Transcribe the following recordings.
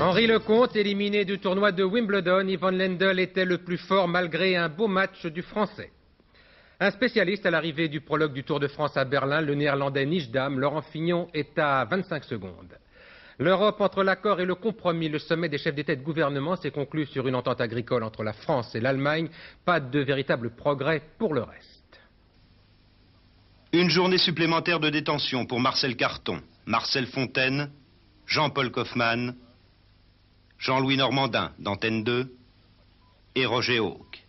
Henri Lecomte, éliminé du tournoi de Wimbledon, Ivan Lendl était le plus fort malgré un beau match du Français. Un spécialiste à l'arrivée du prologue du Tour de France à Berlin, le Néerlandais Nijdam, Laurent Fignon, est à 25 secondes. L'Europe entre l'accord et le compromis, le sommet des chefs d'État et de gouvernement s'est conclu sur une entente agricole entre la France et l'Allemagne. Pas de véritable progrès pour le reste. Une journée supplémentaire de détention pour Marcel Carton, Marcel Fontaine, Jean-Paul Kaufmann, Jean-Louis Normandin d'Antenne 2 et Roger Hawke.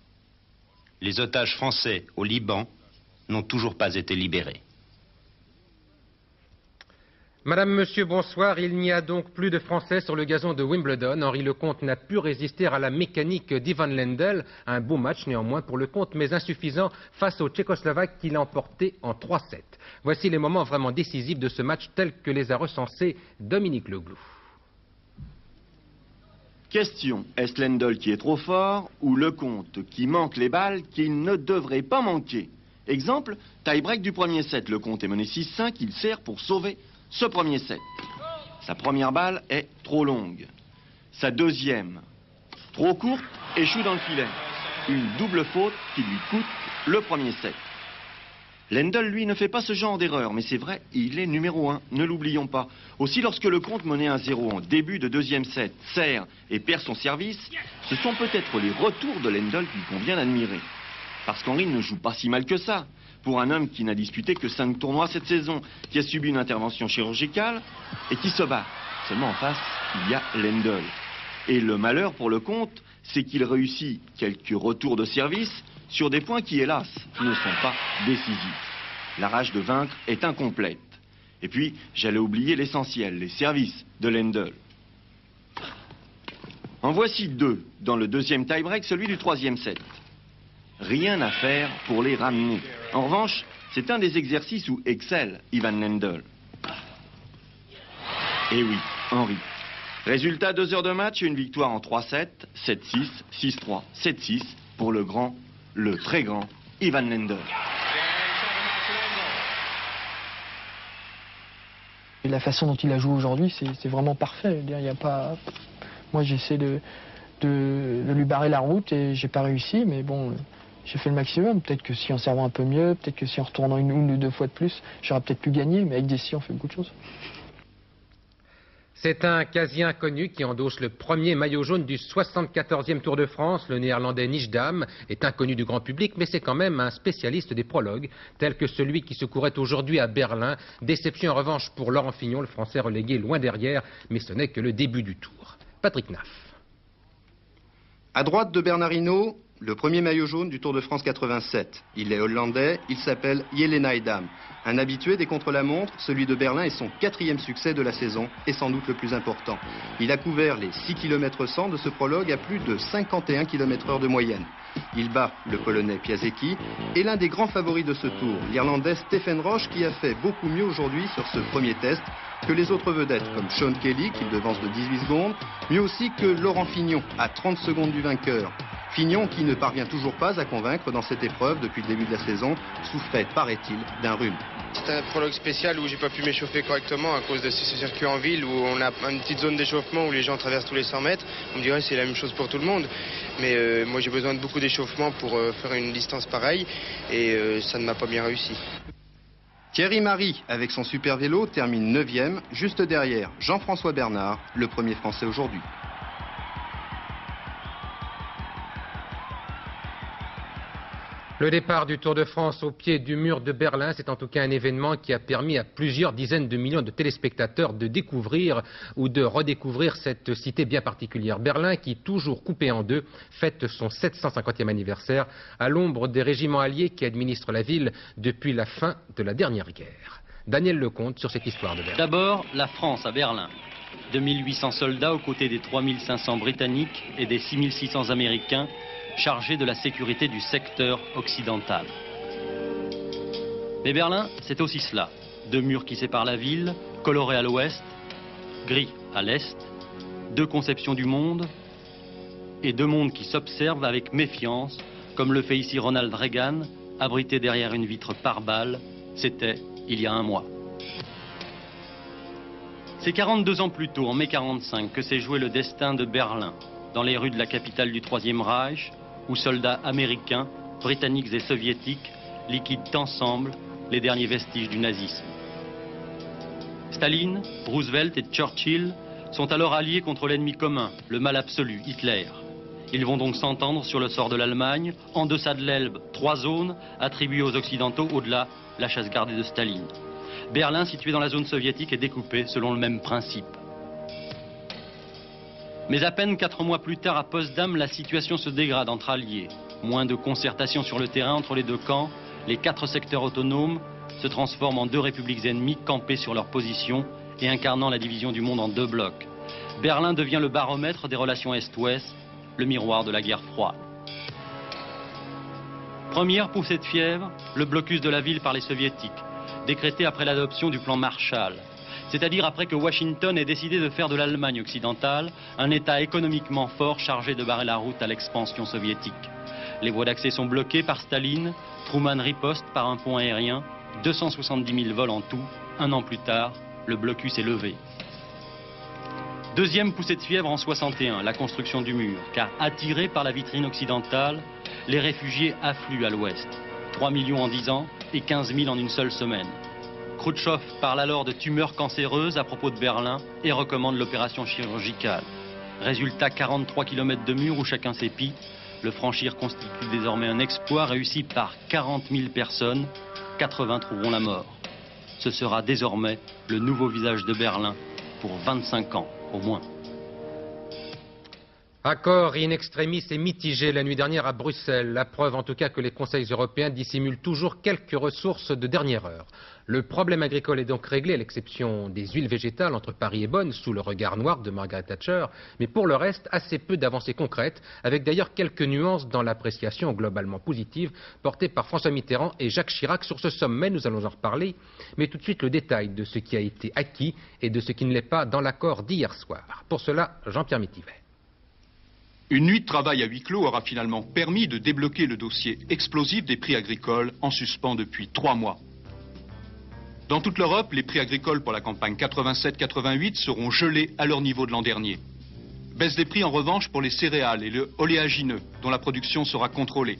Les otages français au Liban n'ont toujours pas été libérés. Madame, Monsieur, bonsoir. Il n'y a donc plus de Français sur le gazon de Wimbledon. Henri Lecomte n'a pu résister à la mécanique d'Ivan Lendl. Un beau match néanmoins pour Lecomte, mais insuffisant face aux Tchécoslovaques qu'il a emporté en 3-7. Voici les moments vraiment décisifs de ce match tels que les a recensés Dominique Leglou. Question, est-ce Lendl qui est trop fort ou Lecomte qui manque les balles qu'il ne devrait pas manquer? Exemple, tie-break du premier set. Lecomte est mené 6-5, il sert pour sauver ce premier set. Sa première balle est trop longue. Sa deuxième, trop courte, échoue dans le filet. Une double faute qui lui coûte le premier set. Lendl, lui, ne fait pas ce genre d'erreur, mais c'est vrai, il est numéro 1, ne l'oublions pas. Aussi, lorsque Lecomte menait 1-0 en début de deuxième set, sert et perd son service, ce sont peut-être les retours de Lendl qu'il convient d'admirer. Parce qu'Henri ne joue pas si mal que ça. Pour un homme qui n'a disputé que 5 tournois cette saison, qui a subi une intervention chirurgicale et qui se bat. Seulement en face, il y a Lendl. Et le malheur pour Lecomte, c'est qu'il réussit quelques retours de service sur des points qui, hélas, ne sont pas décisifs. La rage de vaincre est incomplète. Et puis, j'allais oublier l'essentiel, les services de Lendl. En voici 2 dans le deuxième tie-break, celui du troisième set. Rien à faire pour les ramener. En revanche, c'est un des exercices où excelle Ivan Lendl. Et oui, Henri. Résultat, 2 heures de match et une victoire en 3-7, 7-6, 6-3, 7-6 pour le grand, le très grand Ivan Lendl. Et la façon dont il a joué aujourd'hui, c'est vraiment parfait. Il y a pas... Moi, j'essaie de lui barrer la route et j'ai pas réussi, mais bon... J'ai fait le maximum. Peut-être que si en servant un peu mieux, peut-être que si en retournant une ou 2 fois de plus, j'aurais peut-être pu gagner, mais avec des si, on fait beaucoup de choses. C'est un quasi-inconnu qui endosse le premier maillot jaune du 74e Tour de France. Le Néerlandais Nijdam est inconnu du grand public, mais c'est quand même un spécialiste des prologues, tel que celui qui se courait aujourd'hui à Berlin. Déception en revanche pour Laurent Fignon, le Français relégué loin derrière, mais ce n'est que le début du tour. Patrick Naff. À droite de Bernard Hinault, le premier maillot jaune du Tour de France 87. Il est hollandais, il s'appelle Jelle Nijdam. Un habitué des contre-la-montre, celui de Berlin est son 4e succès de la saison et sans doute le plus important. Il a couvert les 6 km 100 de ce prologue à plus de 51 km/h de moyenne. Il bat le Polonais Piasecki et l'un des grands favoris de ce tour, l'Irlandais Stephen Roche, qui a fait beaucoup mieux aujourd'hui sur ce premier test que les autres vedettes comme Sean Kelly, qui devance de 18 secondes, mais aussi que Laurent Fignon, à 30 secondes du vainqueur. Fignon, qui ne parvient toujours pas à convaincre dans cette épreuve depuis le début de la saison, souffrait, paraît-il, d'un rhume. C'est un prologue spécial où j'ai pas pu m'échauffer correctement à cause de ce circuit en ville où on a une petite zone d'échauffement où les gens traversent tous les 100 mètres. On me dirait c'est la même chose pour tout le monde, mais moi j'ai besoin de beaucoup d'échauffement pour faire une distance pareille et ça ne m'a pas bien réussi. Thierry Marie, avec son super vélo, termine 9e, juste derrière Jean-François Bernard, le premier Français aujourd'hui. Le départ du Tour de France au pied du mur de Berlin, c'est en tout cas un événement qui a permis à plusieurs dizaines de millions de téléspectateurs de découvrir ou de redécouvrir cette cité bien particulière. Berlin qui, toujours coupée en deux, fête son 750e anniversaire à l'ombre des régiments alliés qui administrent la ville depuis la fin de la dernière guerre. Daniel Lecomte sur cette histoire de Berlin. D'abord, la France à Berlin. 2800 soldats aux côtés des 3500 Britanniques et des 6600 Américains chargé de la sécurité du secteur occidental. Mais Berlin, c'est aussi cela. 2 murs qui séparent la ville, colorés à l'ouest, gris à l'est, 2 conceptions du monde et 2 mondes qui s'observent avec méfiance, comme le fait ici Ronald Reagan, abrité derrière une vitre pare-balles. C'était il y a 1 mois. C'est 42 ans plus tôt, en mai 1945, que s'est joué le destin de Berlin, dans les rues de la capitale du Troisième Reich, où soldats américains, britanniques et soviétiques liquident ensemble les derniers vestiges du nazisme. Staline, Roosevelt et Churchill sont alors alliés contre l'ennemi commun, le mal absolu, Hitler. Ils vont donc s'entendre sur le sort de l'Allemagne. En deçà de l'Elbe, 3 zones attribuées aux Occidentaux, au-delà, la chasse gardée de Staline. Berlin, situé dans la zone soviétique, est découpé selon le même principe. Mais à peine 4 mois plus tard, à Potsdam, la situation se dégrade entre alliés. Moins de concertation sur le terrain entre les deux camps, les 4 secteurs autonomes se transforment en 2 républiques ennemies campées sur leur position et incarnant la division du monde en 2 blocs. Berlin devient le baromètre des relations Est-Ouest, le miroir de la guerre froide. Première poussée de fièvre, le blocus de la ville par les soviétiques, décrété après l'adoption du plan Marshall, c'est-à-dire après que Washington ait décidé de faire de l'Allemagne occidentale un État économiquement fort chargé de barrer la route à l'expansion soviétique. Les voies d'accès sont bloquées par Staline, Truman riposte par un pont aérien, 270 000 vols en tout. 1 an plus tard, le blocus est levé. Deuxième poussée de fièvre en 61, la construction du mur, car attirés par la vitrine occidentale, les réfugiés affluent à l'ouest. 3 millions en 10 ans et 15 000 en une seule semaine. Khrouchtchev parle alors de tumeurs cancéreuses à propos de Berlin et recommande l'opération chirurgicale. Résultat, 43 km de mur où chacun s'épie. Le franchir constitue désormais un exploit réussi par 40 000 personnes. 80 trouveront la mort. Ce sera désormais le nouveau visage de Berlin pour 25 ans au moins. Accord in extremis et mitigé la nuit dernière à Bruxelles. La preuve en tout cas que les conseils européens dissimulent toujours quelques ressources de dernière heure. Le problème agricole est donc réglé, à l'exception des huiles végétales entre Paris et Bonn, sous le regard noir de Margaret Thatcher. Mais pour le reste, assez peu d'avancées concrètes, avec d'ailleurs quelques nuances dans l'appréciation globalement positive portée par François Mitterrand et Jacques Chirac sur ce sommet. Nous allons en reparler. Mais tout de suite, le détail de ce qui a été acquis et de ce qui ne l'est pas dans l'accord d'hier soir. Pour cela, Jean-Pierre Métivet. Une nuit de travail à huis clos aura finalement permis de débloquer le dossier explosif des prix agricoles en suspens depuis 3 mois. Dans toute l'Europe, les prix agricoles pour la campagne 87-88 seront gelés à leur niveau de l'an dernier. Baisse des prix en revanche pour les céréales et le oléagineux, dont la production sera contrôlée.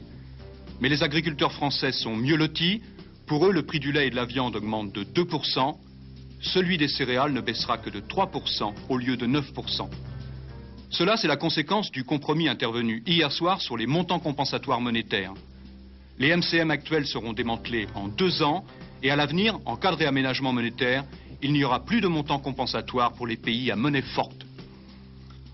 Mais les agriculteurs français sont mieux lotis. Pour eux, le prix du lait et de la viande augmente de 2%. Celui des céréales ne baissera que de 3% au lieu de 9%. Cela, c'est la conséquence du compromis intervenu hier soir sur les montants compensatoires monétaires. Les MCM actuels seront démantelés en 2 ans et à l'avenir, en cas de réaménagement monétaire, il n'y aura plus de montants compensatoires pour les pays à monnaie forte.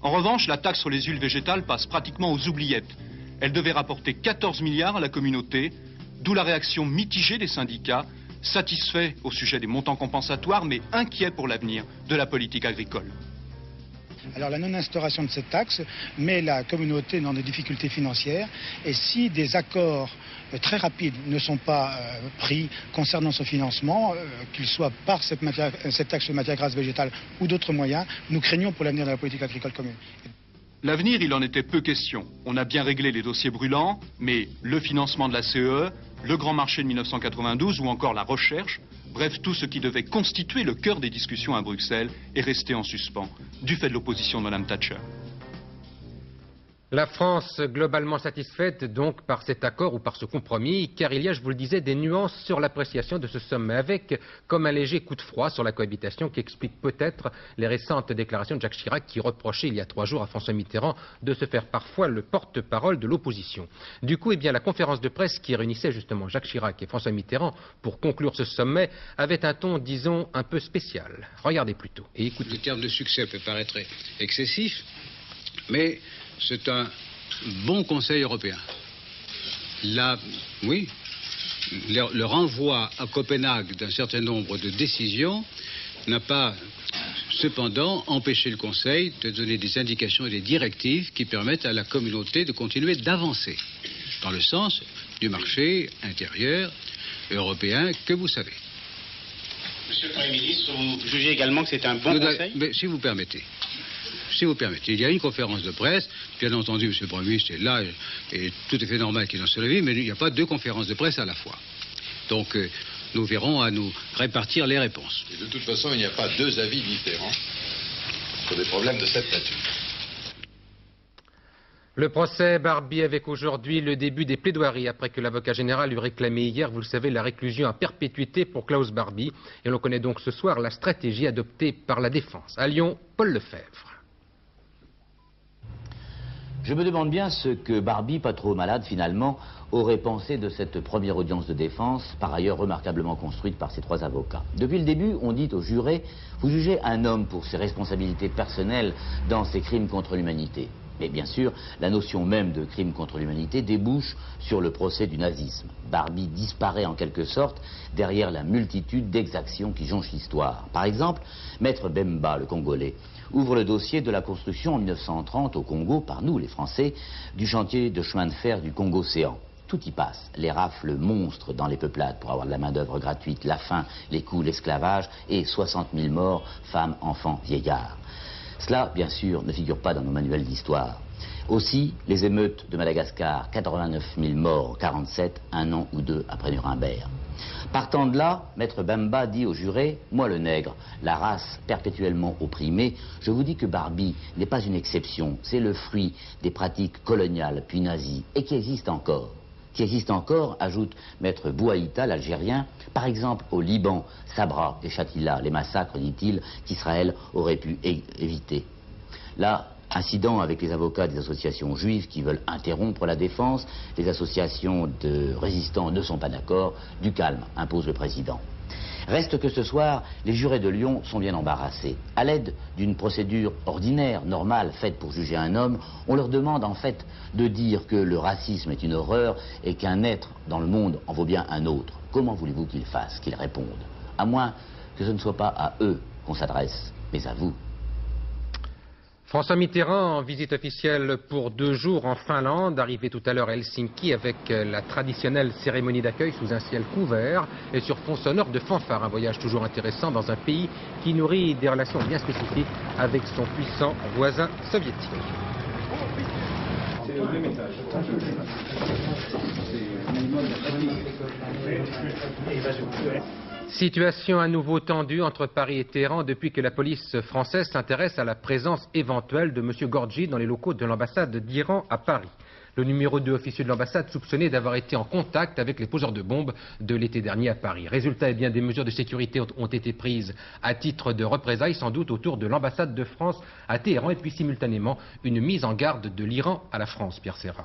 En revanche, la taxe sur les huiles végétales passe pratiquement aux oubliettes. Elle devait rapporter 14 milliards à la communauté, d'où la réaction mitigée des syndicats, satisfaits au sujet des montants compensatoires, mais inquiets pour l'avenir de la politique agricole. Alors la non-instauration de cette taxe met la communauté dans des difficultés financières et si des accords très rapides ne sont pas pris concernant ce financement, qu'ils soient par cette taxe sur matières grasses végétales ou d'autres moyens, nous craignons pour l'avenir de la politique agricole commune. L'avenir, il en était peu question. On a bien réglé les dossiers brûlants, mais le financement de la CEE, le grand marché de 1992 ou encore la recherche, bref, tout ce qui devait constituer le cœur des discussions à Bruxelles est resté en suspens, du fait de l'opposition de Mme Thatcher. La France globalement satisfaite donc par cet accord ou par ce compromis, car il y a, je vous le disais, des nuances sur l'appréciation de ce sommet, avec comme un léger coup de froid sur la cohabitation qui explique peut-être les récentes déclarations de Jacques Chirac qui reprochait il y a 3 jours à François Mitterrand de se faire parfois le porte-parole de l'opposition. Du coup, eh bien, la conférence de presse qui réunissait justement Jacques Chirac et François Mitterrand pour conclure ce sommet avait un ton, disons, un peu spécial. Regardez plutôt et écoutez. Le terme de succès peut paraître excessif, mais c'est un bon Conseil européen. Là, oui, le renvoi à Copenhague d'un certain nombre de décisions n'a pas cependant empêché le Conseil de donner des indications et des directives qui permettent à la communauté de continuer d'avancer dans le sens du marché intérieur européen que vous savez. Monsieur le Premier ministre, vous jugez également que c'est un bon Conseil ? Mais si vous permettez. Si vous permettez, il y a une conférence de presse, bien entendu, M. le Premier ministre est là, et tout à fait normal qu'il en soit levé, mais il n'y a pas 2 conférences de presse à la fois. Donc, nous verrons à nous répartir les réponses. Et de toute façon, il n'y a pas deux avis différents sur des problèmes de cette nature. Le procès Barbie avec aujourd'hui le début des plaidoiries après que l'avocat général eut réclamé hier, vous le savez, la réclusion à perpétuité pour Klaus Barbie. Et l'on connaît donc ce soir la stratégie adoptée par la défense. À Lyon, Paul Lefebvre. Je me demande bien ce que Barbie, pas trop malade finalement, aurait pensé de cette première audience de défense, par ailleurs remarquablement construite par ses trois avocats. Depuis le début, on dit aux jurés, vous jugez un homme pour ses responsabilités personnelles dans ses crimes contre l'humanité. Mais bien sûr, la notion même de crime contre l'humanité débouche sur le procès du nazisme. Barbie disparaît en quelque sorte derrière la multitude d'exactions qui jonchent l'histoire. Par exemple, Maître Bemba, le Congolais, ouvre le dossier de la construction en 1930 au Congo, par nous les Français, du chantier de chemin de fer du Congo-Océan. Tout y passe, les rafles monstres dans les peuplades pour avoir de la main-d'œuvre gratuite, la faim, les coups, l'esclavage et 60 000 morts, femmes, enfants, vieillards. Cela, bien sûr, ne figure pas dans nos manuels d'histoire. Aussi, les émeutes de Madagascar, 89 000 morts en 1947, un an ou deux après Nuremberg. Partant de là, Maître Bemba dit aux jurés, moi le nègre, la race perpétuellement opprimée, je vous dis que Barbie n'est pas une exception, c'est le fruit des pratiques coloniales puis nazies et qui existent encore. Qui existe encore, ajoute Maître Bouaïta, l'Algérien, par exemple au Liban, Sabra et Shatila, les massacres, dit-il, qu'Israël aurait pu éviter. Là, incident avec les avocats des associations juives qui veulent interrompre la défense, les associations de résistants ne sont pas d'accord, du calme, impose le président. Reste que ce soir, les jurés de Lyon sont bien embarrassés. À l'aide d'une procédure ordinaire, normale, faite pour juger un homme, on leur demande en fait de dire que le racisme est une horreur et qu'un être dans le monde en vaut bien un autre. Comment voulez-vous qu'ils fassent, qu'ils répondent? À moins que ce ne soit pas à eux qu'on s'adresse, mais à vous. François Mitterrand en visite officielle pour 2 jours en Finlande, arrivé tout à l'heure à Helsinki avec la traditionnelle cérémonie d'accueil sous un ciel couvert et sur fond sonore de fanfare. Un voyage toujours intéressant dans un pays qui nourrit des relations bien spécifiques avec son puissant voisin soviétique. Situation à nouveau tendue entre Paris et Téhéran depuis que la police française s'intéresse à la présence éventuelle de M. Gorgi dans les locaux de l'ambassade d'Iran à Paris. Le numéro 2 officieux de l'ambassade soupçonné d'avoir été en contact avec les poseurs de bombes de l'été dernier à Paris. Résultat, eh bien, des mesures de sécurité ont été prises à titre de représailles, sans doute autour de l'ambassade de France à Téhéran, et puis simultanément une mise en garde de l'Iran à la France, Pierre Serra.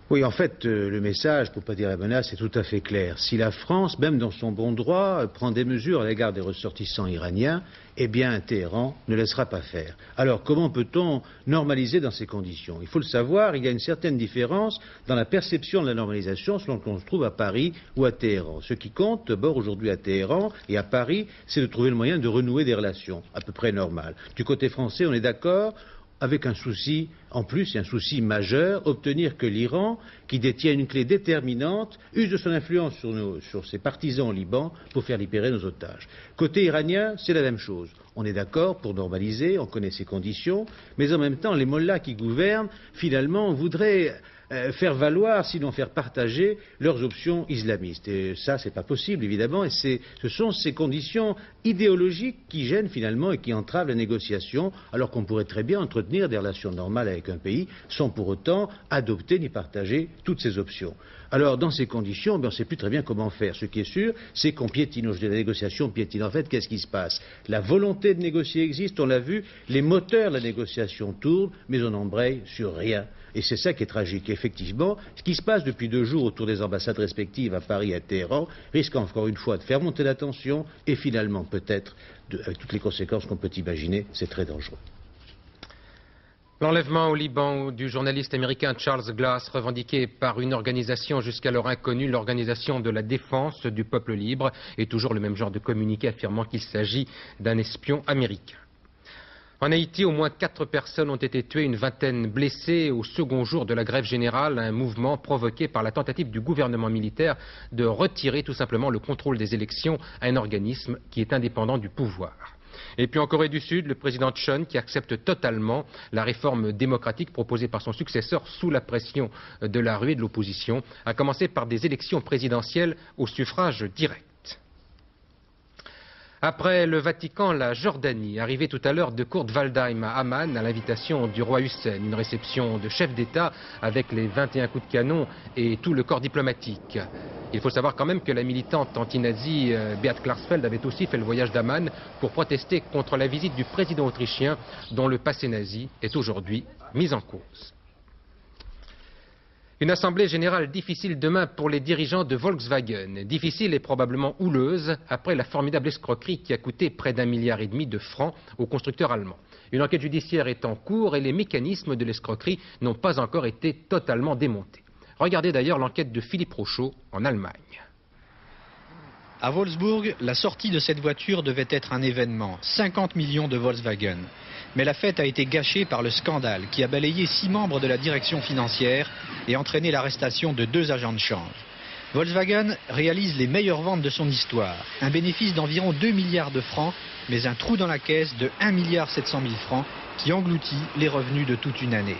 Oui, en fait, le message, pour ne pas dire la menace, est tout à fait clair. Si la France, même dans son bon droit, prend des mesures à l'égard des ressortissants iraniens, eh bien, Téhéran ne laissera pas faire. Alors, comment peut-on normaliser dans ces conditions? Il faut le savoir, il y a une certaine différence dans la perception de la normalisation selon qu'on se trouve à Paris ou à Téhéran. Ce qui compte, d'abord, aujourd'hui à Téhéran et à Paris, c'est de trouver le moyen de renouer des relations à peu près normales. Du côté français, on est d'accord avec un souci, en plus, un souci majeur, obtenir que l'Iran, qui détient une clé déterminante, use de son influence sur ses partisans au Liban pour faire libérer nos otages. Côté iranien, c'est la même chose. On est d'accord pour normaliser, on connaît ces conditions, mais en même temps, les mollahs qui gouvernent, finalement, voudraient faire valoir, sinon faire partager leurs options islamistes. Et ça, c'est pas possible, évidemment, et ce sont ces conditions idéologiques qui gênent finalement et qui entravent la négociation, alors qu'on pourrait très bien entretenir des relations normales avec un pays sans pour autant adopter ni partager toutes ces options. Alors, dans ces conditions, on ne sait plus très bien comment faire. Ce qui est sûr, c'est qu'on piétine, la négociation piétine. En fait, qu'est-ce qui se passe? La volonté de négocier existe, on l'a vu, les moteurs de la négociation tournent, mais on n'embraye sur rien. Et c'est ça qui est tragique. Effectivement, ce qui se passe depuis 2 jours autour des ambassades respectives à Paris et à Téhéran risque encore une fois de faire monter la tension et finalement, peut-être, avec toutes les conséquences qu'on peut imaginer, c'est très dangereux. L'enlèvement au Liban du journaliste américain Charles Glass, revendiqué par une organisation jusqu'alors inconnue, l'Organisation de la défense du peuple libre, est toujours le même genre de communiqué affirmant qu'il s'agit d'un espion américain. En Haïti, au moins 4 personnes ont été tuées, une vingtaine blessées au second jour de la grève générale, un mouvement provoqué par la tentative du gouvernement militaire de retirer tout simplement le contrôle des élections à un organisme qui est indépendant du pouvoir. Et puis en Corée du Sud, le président Chon, qui accepte totalement la réforme démocratique proposée par son successeur sous la pression de la rue et de l'opposition, a commencé par des élections présidentielles au suffrage direct. Après le Vatican, la Jordanie, arrivée tout à l'heure de Kurt Waldheim à Amman à l'invitation du roi Hussein. Une réception de chef d'État avec les 21 coups de canon et tout le corps diplomatique. Il faut savoir quand même que la militante anti-nazie Beat Klarsfeld avait aussi fait le voyage d'Amman pour protester contre la visite du président autrichien dont le passé nazi est aujourd'hui mis en cause. Une assemblée générale difficile demain pour les dirigeants de Volkswagen. Difficile et probablement houleuse après la formidable escroquerie qui a coûté près d'1,5 milliard de francs au constructeur allemand. Une enquête judiciaire est en cours et les mécanismes de l'escroquerie n'ont pas encore été totalement démontés. Regardez d'ailleurs l'enquête de Philippe Rochaud en Allemagne. À Wolfsburg, la sortie de cette voiture devait être un événement. 50 millions de Volkswagen. Mais la fête a été gâchée par le scandale qui a balayé 6 membres de la direction financière et entraîné l'arrestation de 2 agents de change. Volkswagen réalise les meilleures ventes de son histoire. Un bénéfice d'environ 2 milliards de francs, mais un trou dans la caisse de 1,7 milliard francs qui engloutit les revenus de toute une année.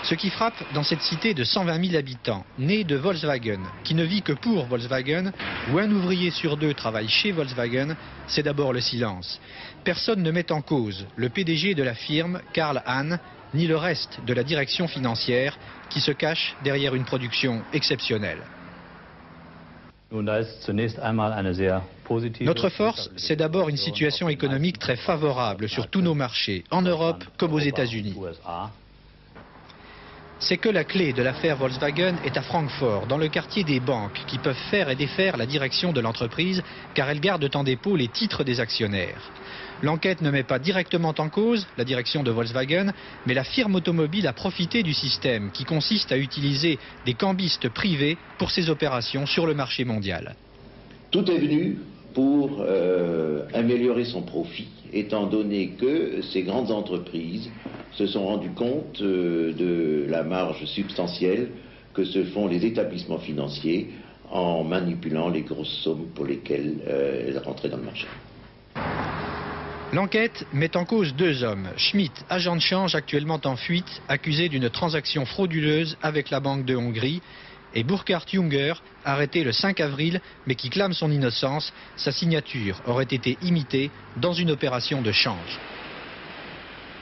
Ce qui frappe dans cette cité de 120 000 habitants, née de Volkswagen, qui ne vit que pour Volkswagen, où un ouvrier sur 2 travaille chez Volkswagen, c'est d'abord le silence. Personne ne met en cause le PDG de la firme, Karl Hahn, ni le reste de la direction financière, qui se cache derrière une production exceptionnelle. Notre force, c'est d'abord une situation économique très favorable sur tous nos marchés, en Europe comme aux États-Unis. C'est que la clé de l'affaire Volkswagen est à Francfort, dans le quartier des banques, qui peuvent faire et défaire la direction de l'entreprise, car elles gardent en dépôt les titres des actionnaires. L'enquête ne met pas directement en cause la direction de Volkswagen, mais la firme automobile a profité du système qui consiste à utiliser des cambistes privés pour ses opérations sur le marché mondial. Tout est venu pour améliorer son profit, étant donné que ces grandes entreprises se sont rendues compte de la marge substantielle que se font les établissements financiers en manipulant les grosses sommes pour lesquelles elles rentraient dans le marché. L'enquête met en cause 2 hommes. Schmidt, agent de change actuellement en fuite, accusé d'une transaction frauduleuse avec la Banque de Hongrie, et Burkhard Junger, arrêté le 5 avril, mais qui clame son innocence. Sa signature aurait été imitée dans une opération de change.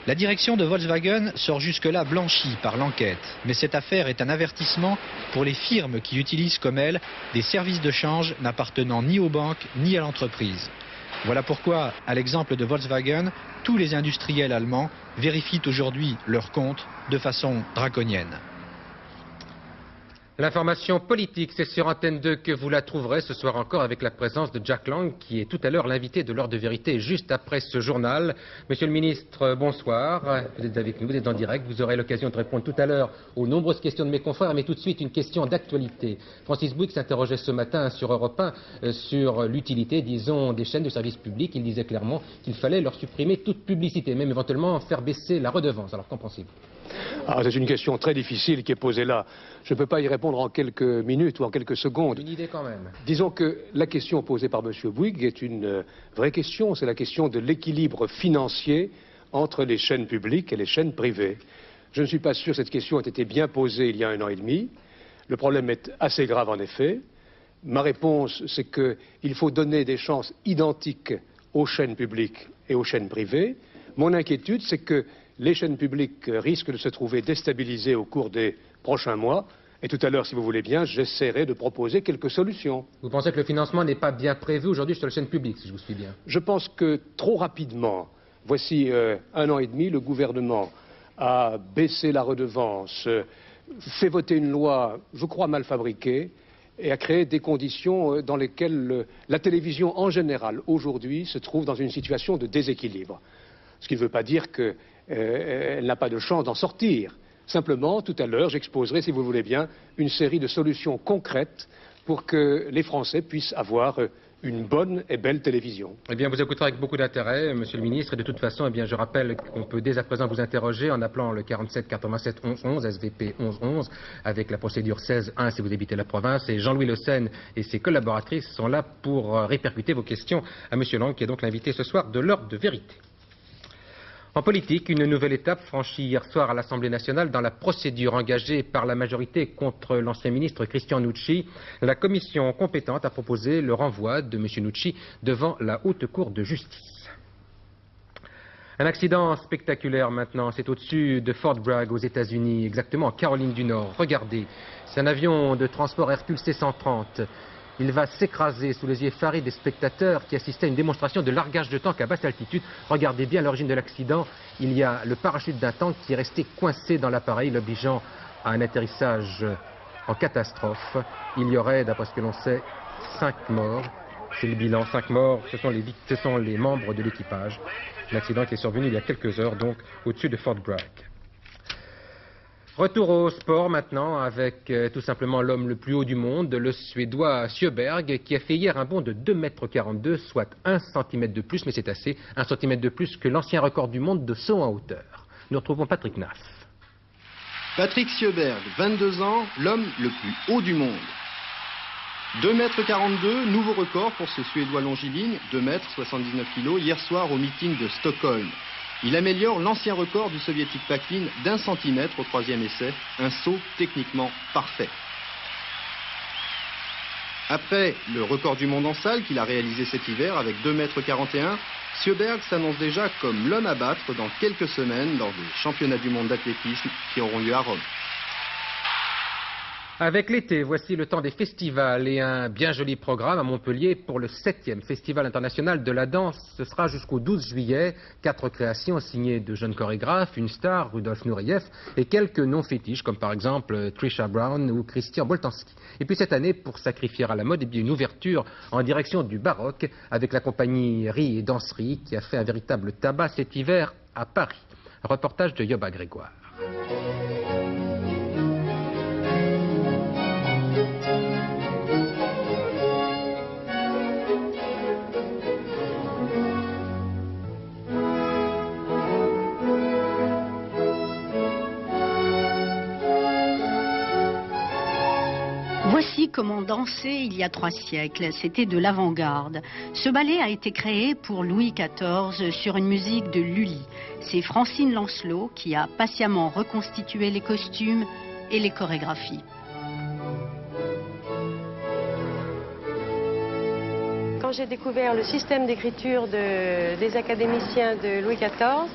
La direction de Volkswagen sort jusque-là blanchie par l'enquête, mais cette affaire est un avertissement pour les firmes qui utilisent comme elle des services de change n'appartenant ni aux banques ni à l'entreprise. Voilà pourquoi, à l'exemple de Volkswagen, tous les industriels allemands vérifient aujourd'hui leurs comptes de façon draconienne. L'information politique, c'est sur Antenne 2 que vous la trouverez ce soir encore avec la présence de Jack Lang, qui est tout à l'heure l'invité de l'heure de vérité juste après ce journal. Monsieur le ministre, bonsoir. Vous êtes avec nous, vous êtes en direct. Vous aurez l'occasion de répondre tout à l'heure aux nombreuses questions de mes confrères, mais tout de suite une question d'actualité. Francis Bouygues s'interrogeait ce matin sur Europe 1 sur l'utilité, disons, des chaînes de service public. Il disait clairement qu'il fallait leur supprimer toute publicité, même éventuellement faire baisser la redevance. Alors qu'en pensez-vous ? C'est une question très difficile qui est posée là. Je ne peux pas y répondre en quelques minutes ou en quelques secondes. Une idée quand même. Disons que la question posée par M. Bouygues est une vraie question. C'est la question de l'équilibre financier entre les chaînes publiques et les chaînes privées. Je ne suis pas sûr que cette question ait été bien posée il y a 1 an et demi. Le problème est assez grave en effet. Ma réponse, c'est qu'il faut donner des chances identiques aux chaînes publiques et aux chaînes privées. Mon inquiétude, c'est que les chaînes publiques risquent de se trouver déstabilisées au cours des prochains mois. Et tout à l'heure, si vous voulez bien, j'essaierai de proposer quelques solutions. Vous pensez que le financement n'est pas bien prévu aujourd'hui sur les chaînes publiques, si je vous suis bien? Je pense que trop rapidement, voici 1 an et demi, le gouvernement a baissé la redevance, fait voter une loi, je crois, mal fabriquée, et a créé des conditions dans lesquelles la télévision en général, aujourd'hui, se trouve dans une situation de déséquilibre. Ce qui ne veut pas dire qu'elle n'a pas de chance d'en sortir. Simplement, tout à l'heure, j'exposerai, si vous le voulez bien, une série de solutions concrètes pour que les Français puissent avoir une bonne et belle télévision. Eh bien, vous écouterez avec beaucoup d'intérêt, Monsieur le Ministre, et de toute façon, eh bien, je rappelle qu'on peut dès à présent vous interroger en appelant le 47 87 11 11, SVP 11 11, avec la procédure 16-1 si vous habitez la province, et Jean-Louis Le Sen et ses collaboratrices sont là pour répercuter vos questions à Monsieur Lang, qui est donc l'invité ce soir de l'heure de vérité. En politique, une nouvelle étape franchie hier soir à l'Assemblée nationale dans la procédure engagée par la majorité contre l'ancien ministre Christian Nucci. La commission compétente a proposé le renvoi de M. Nucci devant la Haute Cour de justice. Un accident spectaculaire maintenant, c'est au-dessus de Fort Bragg aux États-Unis, exactement en Caroline du Nord. Regardez, c'est un avion de transport Hercule C-130. Il va s'écraser sous les yeux effarés des spectateurs qui assistaient à une démonstration de largage de tank à basse altitude. Regardez bien l'origine de l'accident. Il y a le parachute d'un tank qui est resté coincé dans l'appareil, l'obligeant à un atterrissage en catastrophe. Il y aurait, d'après ce que l'on sait, 5 morts. C'est le bilan, 5 morts, ce sont les membres de l'équipage. L'accident qui est survenu il y a quelques heures, donc au-dessus de Fort Bragg. Retour au sport maintenant avec tout simplement l'homme le plus haut du monde, le Suédois Sjöberg, qui a fait hier un bond de 2,42 m, soit 1 cm de plus, mais c'est assez, 1 cm de plus que l'ancien record du monde de saut en hauteur. Nous retrouvons Patrick Naff. Patrick Sjöberg, 22 ans, l'homme le plus haut du monde. 2,42 m, nouveau record pour ce Suédois longiligne, 2,79 m hier soir au meeting de Stockholm. Il améliore l'ancien record du soviétique Paklin d'1 centimètre au 3e essai, un saut techniquement parfait. Après le record du monde en salle qu'il a réalisé cet hiver avec 2,41 m, Sjöberg s'annonce déjà comme l'homme à battre dans quelques semaines lors des championnats du monde d'athlétisme qui auront lieu à Rome. Avec l'été, voici le temps des festivals et un bien joli programme à Montpellier pour le 7e Festival international de la danse. Ce sera jusqu'au 12 juillet. 4 créations signées de jeunes chorégraphes, une star, Rudolf Nureyev, et quelques noms fétiches comme par exemple Trisha Brown ou Christian Boltanski. Et puis cette année, pour sacrifier à la mode, une ouverture en direction du baroque avec la compagnie Rie et Danserie qui a fait un véritable tabac cet hiver à Paris. Reportage de Yoba Grégoire. Voici comment danser il y a 3 siècles. C'était de l'avant-garde. Ce ballet a été créé pour Louis XIV sur une musique de Lully. C'est Francine Lancelot qui a patiemment reconstitué les costumes et les chorégraphies. Quand j'ai découvert le système d'écriture des académiciens de Louis XIV,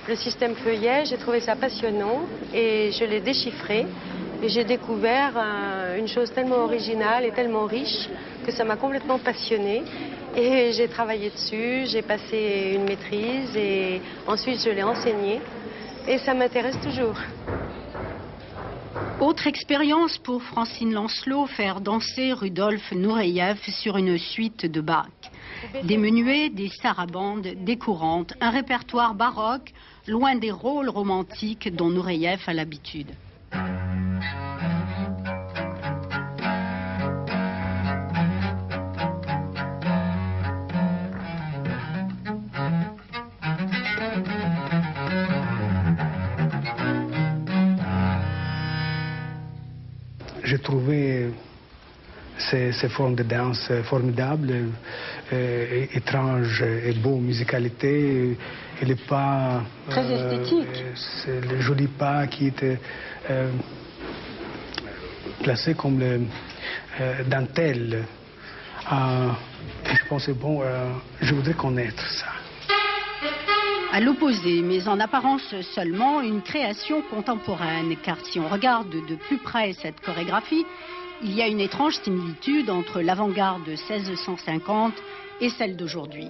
le système Feuillet, j'ai trouvé ça passionnant et je l'ai déchiffré. Et j'ai découvert une chose tellement originale et tellement riche que ça m'a complètement passionnée. Et j'ai travaillé dessus, j'ai passé une maîtrise et ensuite je l'ai enseigné. Et ça m'intéresse toujours. Autre expérience pour Francine Lancelot, faire danser Rudolf Nureyev sur une suite de Bach. Des menuets, des sarabandes, des courantes, un répertoire baroque, loin des rôles romantiques dont Nureyev a l'habitude. J'ai trouvé ces formes de danse formidables, étranges et beaux, musicalité. Il n'est pas... Très esthétique. C'est le joli pas qui était placé comme le dentelle. Je pensais, bon, je voudrais connaître ça. À l'opposé, mais en apparence seulement, une création contemporaine. Car si on regarde de plus près cette chorégraphie, il y a une étrange similitude entre l'avant-garde de 1650 et celle d'aujourd'hui.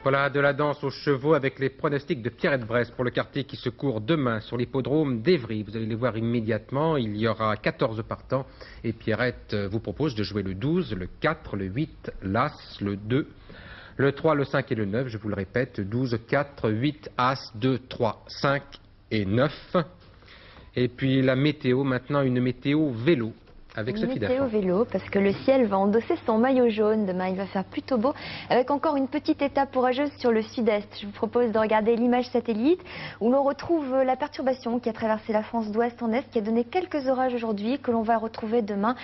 Voilà de la danse aux chevaux avec les pronostics de Pierrette Bresse pour le quartier qui se court demain sur l'hippodrome d'Évry. Vous allez les voir immédiatement. Il y aura 14 partants et Pierrette vous propose de jouer le 12, le 4, le 8, l'As, le 2, le 3, le 5 et le 9. Je vous le répète, 12, 4, 8, As, 2, 3, 5 et 9. Et puis la météo, maintenant une météo vélo. avec Sophie Météo Dachon. vélo, parce que le ciel va endosser son maillot jaune. Demain, il va faire plutôt beau, avec encore une petite étape orageuse sur le sud-est. Je vous propose de regarder l'image satellite, où l'on retrouve la perturbation qui a traversé la France d'ouest en est, qui a donné quelques orages aujourd'hui, que l'on va retrouver demain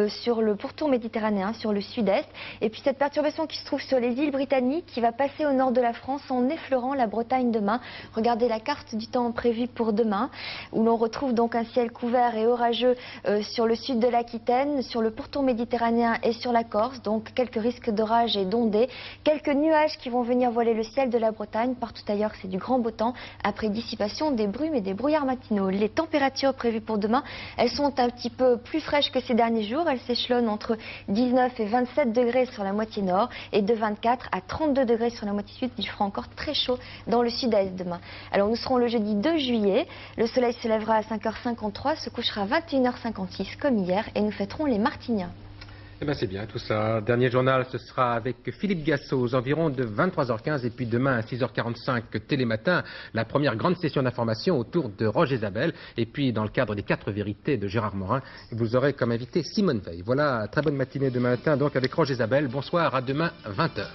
sur le pourtour méditerranéen, sur le sud-est. Et puis cette perturbation qui se trouve sur les îles britanniques, qui va passer au nord de la France en effleurant la Bretagne demain. Regardez la carte du temps prévu pour demain, où l'on retrouve donc un ciel couvert et orageux sur le sud de l'Aquitaine, sur le pourtour méditerranéen et sur la Corse, donc quelques risques d'orage et d'ondées, quelques nuages qui vont venir voiler le ciel de la Bretagne. Partout ailleurs, c'est du grand beau temps, après dissipation des brumes et des brouillards matinaux. Les températures prévues pour demain, elles sont un petit peu plus fraîches que ces derniers jours. Elles s'échelonnent entre 19 et 27 degrés sur la moitié nord et de 24 à 32 degrés sur la moitié sud. Il fera encore très chaud dans le sud-est demain. Alors nous serons le jeudi 2 juillet. Le soleil se lèvera à 5h53, se couchera à 21h56 comme hier et nous fêterons les Martiniens. Eh bien c'est bien tout ça. Dernier journal, ce sera avec Philippe Gassot aux environs de 23h15 et puis demain à 6h45 Télématin, la première grande session d'information autour de Roger Isabelle. Et puis dans le cadre des 4 vérités de Gérard Morin, vous aurez comme invité Simone Veil. Voilà, très bonne matinée demain matin donc avec Roger Isabelle. Bonsoir, à demain 20h.